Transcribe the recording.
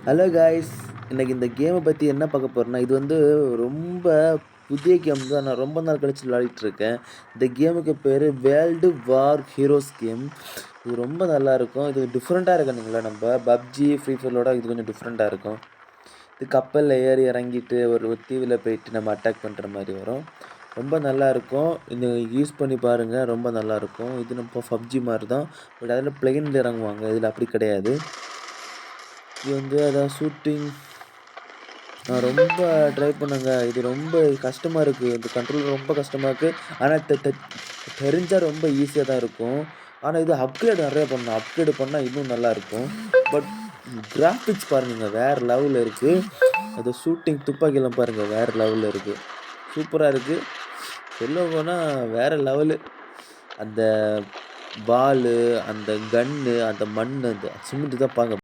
Hello guys! இன்னைக்கு இந்த கேம பத்தி என்ன பார்க்க போறோம்னா, இது வந்து ரொம்ப புதிய கேம் தான். நான் ரொம்ப நாள் கழிச்சு விளையாடிட்டு இருக்கேன். இந்த கேமுக்கு பேரு வேர்ல்டு வார் ஹீரோஸ் கேம். இது ரொம்ப நல்லாருக்கும். இது டிஃப்ரெண்ட்டா இருக்குங்களா நம்ப பப்ஜி, ஃப்ரீ ஃபயரோட இது கொஞ்சம் டிஃப்ரெண்ட்டா இருக்கும். இது கப்பல்ல ஏறி இறங்கிட்டு ஒரு தீவுல போயிட்டு நம்ம அட்டாக் பண்ற மாரி வரும். ரொம்ப நல்லாருக்கும். இது யூஸ் பண்ணி பாருங்க. ரொம்ப நல்லாருக்கும். இது நம்ம பப்ஜி மாரி தான். பட் அதில பிளேன்ல இறங்குவாங்க. இதில அப்படி கிடையாது. இது வந்து அதான் ஷூட்டிங் நான் ரொம்ப ட்ரை பண்ணேங்க. இது ரொம்ப கஷ்டமா இருக்கு. இந்த கண்ட்ரோல் ரொம்ப கஷ்டமா இருக்கு. ஆனா தெரிஞ்சா ரொம்ப ஈஸியா தான் இருக்கும். ஆனா இது அப்கிரேட் நெறைய பண்ணணும். அப்கிரேட் பண்ணா இன்னும் நல்லாருக்கும். பட் கிராபிக்ஸ் பாருங்கங்க. வேற லெவல்ல இருக்கு. அது ஷூட்டிங் துப்பாக்கிலாம் பாருங்க. வேற லெவல்ல இருக்கு. சூப்பரா இருக்கு. சொல்லப்போனா வேற லெவலு. அந்த பாலு, அந்த கன்னு, அந்த மண்ணு, அந்த சிமெண்ட் தான் பாருங்க